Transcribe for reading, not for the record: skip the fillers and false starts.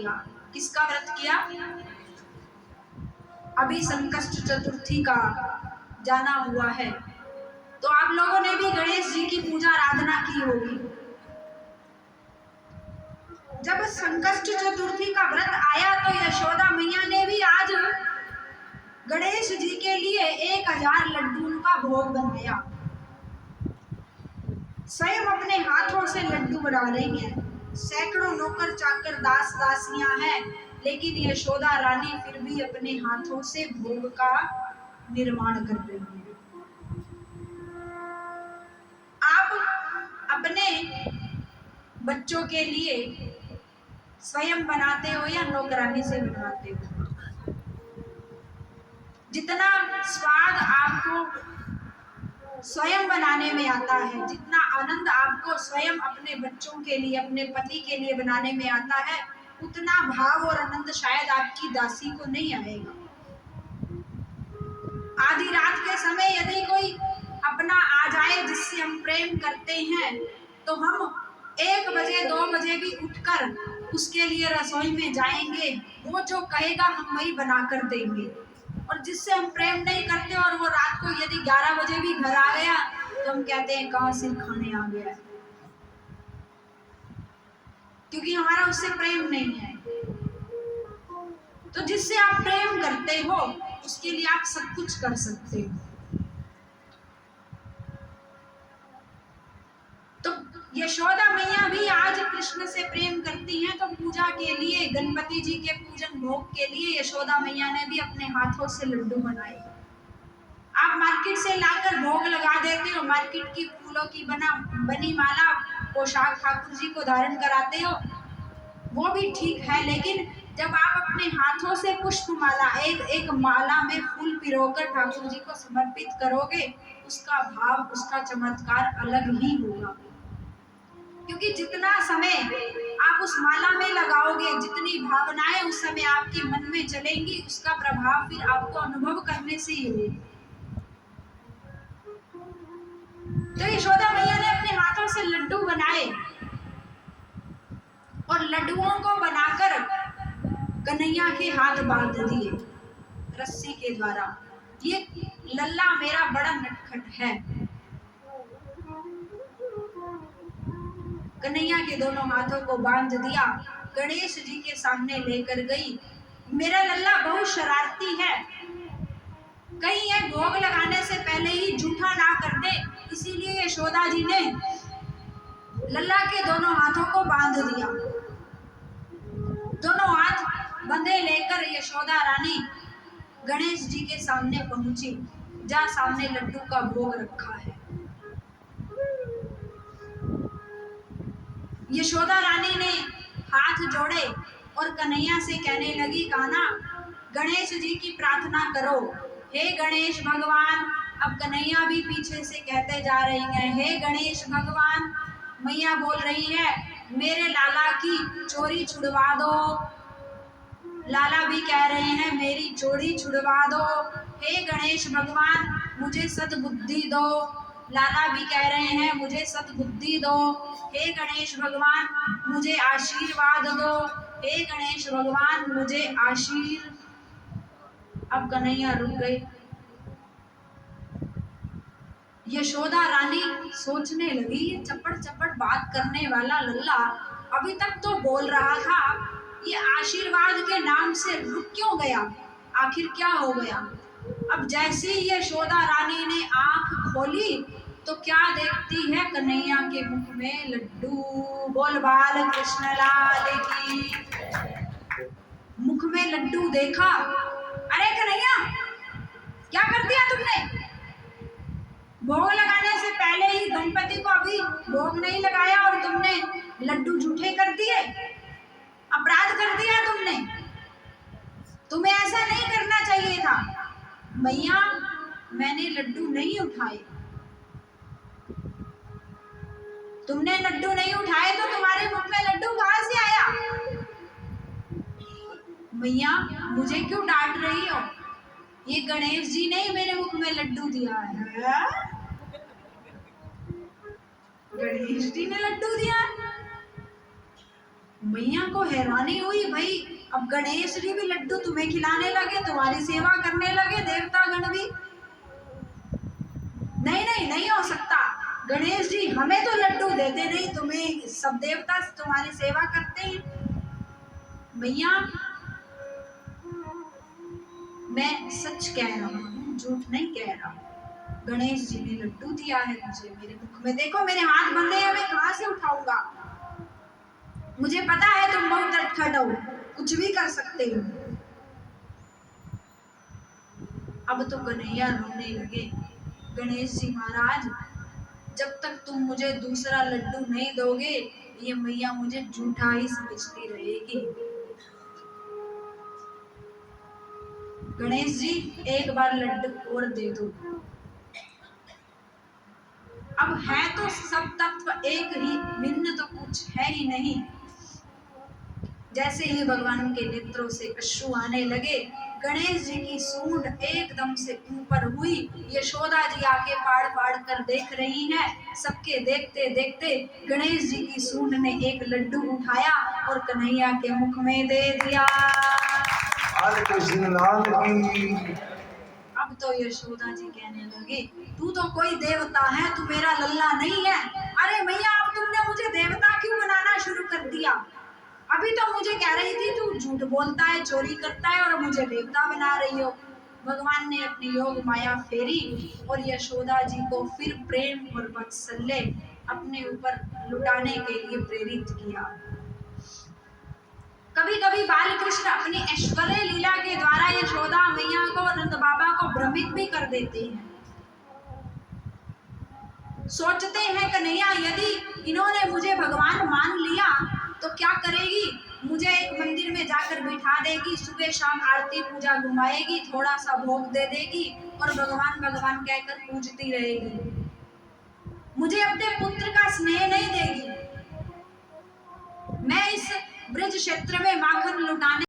किया। किसका व्रत किया? अभी संकष्ट चतुर्थी का जाना हुआ है, तो आप लोगों ने भी गणेश जी की पूजा आराधना की होगी। जब संकष्ट चतुर्थी का व्रत आया तो यशोदा मैया ने भी आज गणेश जी के लिए 1000 लड्डू का भोग बनाया। स्वयं अपने हाथों से लड्डू बना रही हैं। सैकड़ों नौकर चाकर दास दासियां हैं, लेकिन यशोदा रानी फिर भी अपने हाथों से भोग का निर्माण कर रही है। आप अपने बच्चों के लिए स्वयं बनाते हो या नौकरानी से बनवाते हो? जितना स्वाद आपको स्वयं बनाने में आता है, जितना आनंद आपको स्वयं अपने बच्चों के लिए, अपने पति के लिए बनाने में आता है, उतना भाव और आनंद शायद आपकी दासी को नहीं आएगा। आधी रात के समय यदि कोई अपना आ जाए जिससे हम प्रेम करते हैं, तो हम 1 बजे 2 बजे भी उठकर उसके लिए रसोई में जाएंगे। वो जो कहेगा हम वही बना कर देंगे। और जिससे हम प्रेम नहीं करते और वो रात को यदि 11 बजे भी घर आ गया, तो हम कहते हैं कहां से खाने आ गया, क्योंकि हमारा उससे प्रेम नहीं है। तो जिससे आप प्रेम करते हो उसके लिए आप सब कुछ कर सकते हो। तो यशोदा मैया भी आज कृष्ण से प्रेम करती हैं, तो पूजा के लिए, गणपति जी के पूजन भोग के लिए यशोदा मैया ने भी अपने हाथों से लड्डू बनाए। आप मार्केट से लाकर भोग लगा देते हो, मार्केट की फूलों की बनी माला पोशाक ठाकुर जी को धारण कराते हो, वो भी ठीक है, लेकिन जब आप अपने हाथों से पुष्प माला, एक एक माला में फूल पिरोकर ठाकुर जी को समर्पित करोगे, उसका भाव, उसका चमत्कार अलग ही होगा। क्योंकि जितना समय आप उस माला में लगाओगे, जितनी भावनाएं उस समय आपके मन में चलेंगी, उसका प्रभाव फिर आपको अनुभव करने से ही होगा। तो यशोदा मैया ने अपने हाथों से लड्डू बनाए और लड्डुओं को बनाकर कन्हैया के हाथ बांध दिए रस्सी के द्वारा। ये लल्ला मेरा बड़ा नटखट है। कन्हैया के दोनों हाथों को बांध दिया, गणेश जी के सामने लेकर गई। मेरा लल्ला बहुत शरारती है, कहीं ये भोग लगाने से पहले ही झूठा ना कर दे, इसीलिए यशोदा जी ने लल्ला के दोनों हाथों को बांध दिया। दोनों हाथ बंधे लेकर यशोदा रानी गणेश जी के सामने पहुंची, जहाँ सामने लड्डू का भोग रखा है। यशोदा रानी ने हाथ जोड़े और कन्हैया से कहने लगी, कान्हा गणेश जी की प्रार्थना करो, हे गणेश भगवान। अब कन्हैया भी पीछे से कहते जा रही हैं, हे गणेश भगवान। मैया बोल रही है, मेरे लाला की चोरी छुड़वा दो। लाला भी कह रहे हैं, मेरी चोरी छुड़वा दो। हे गणेश भगवान, मुझे सद्बुद्धि दो। लाला भी कह रहे हैं, मुझे सद्बुद्धि दो। हे गणेश भगवान, मुझे आशीर्वाद दो। हे गणेश भगवान, मुझे आशीर्वाद। अब कन्हैया रुक गए। यशोदा रानी सोचने लगी, ये चपड़ चपड़ बात करने वाला लल्ला अभी तक तो बोल रहा था, ये आशीर्वाद के नाम से रुक क्यों गया, आखिर क्या हो गया। अब जैसे ही यशोदा रानी ने आंख खोली तो क्या देखती है, कन्हैया के मुख में लड्डू। बोल बाल कृष्ण लाल की। मुख में लड्डू देखा, अरे कन्हैया क्या कर दिया तुमने, भोग लगाने से पहले ही गणपति को अभी भोग नहीं लगाया और तुमने लड्डू झूठे कर दिए, अपराध कर दिया तुमने, तुम्हें ऐसा नहीं करना चाहिए था। मैया मैंने लड्डू नहीं उठाए। तुमने लड्डू नहीं उठाए तो तुम्हारे मुख में लड्डू कहां से आया। मैया मुझे क्यों डांट रही हो, ये गणेश जी ने ही मेरे मुख में लड्डू दिया है। गणेश जी ने लड्डू दिया, मैया को हैरानी हुई, भाई अब गणेश जी भी लड्डू तुम्हें खिलाने लगे, तुम्हारी सेवा करने लगे, देवता गण भी। नहीं नहीं, नहीं हो सकता, गणेश जी हमें तो लड्डू देते नहीं, तुम्हें सब देवता तुम्हारी सेवा करते हैं। मैया मैं सच कह रहा हूँ, झूठ नहीं कह रहा, गणेश जी ने लड्डू दिया है मुझे, मेरे मुख में देखो, मेरे हाथ बंधे हैं, मैं कहाँ से उठाऊंगा। मुझे पता है तुम बहुत नटखट हो, कुछ भी कर सकते हो। अब तो कन्हैया रोने लगे, गणेश जी महाराज जब तक तुम मुझे दूसरा लड्डू नहीं दोगे, ये मैया मुझे झूठा ही समझती रहेगी। गणेश जी एक बार लड्डू और दे दो। अब है तो सब तत्व एक ही, भिन्न तो कुछ है ही नहीं। जैसे ही भगवान के नेत्रों से अश्रु आने लगे, गणेश जी की सूंड एकदम से ऊपर हुई। यशोदा जी आके फाड़ फाड़ कर देख रही हैं। सबके देखते देखते गणेश जी की सूंड ने एक लड्डू उठाया और कन्हैया के मुख में दे दिया। अब तो यशोदा जी कहने लगे, तू तो कोई देवता है, तू मेरा लल्ला नहीं है। अरे मैया अब तुमने मुझे देवता क्यों बनाना शुरू कर दिया? अभी तो मुझे कह रही थी तू झूठ बोलता है, चोरी करता है, और मुझे देवता बना रही हो। भगवान ने अपनी योग माया फेरी और यशोदा जी को फिर प्रेम और वात्सल्य अपने ऊपर लुटाने के लिए प्रेरित किया। कभी कभी बाल कृष्ण अपनी ऐश्वर्य लीला के द्वारा यशोदा मैया को, नंद बाबा को भ्रमित भी कर देते हैं। सोचते हैं कन्हैया यदि इन्होंने मुझे भगवान मान लिया तो क्या करेगी, मुझे एक मंदिर में जाकर बिठा देगी, सुबह शाम आरती पूजा घुमाएगी, थोड़ा सा भोग दे देगी और भगवान भगवान कहकर पूजती रहेगी, मुझे अपने पुत्र का स्नेह नहीं देगी। मैं इस ब्रज क्षेत्र में माखन लुटाने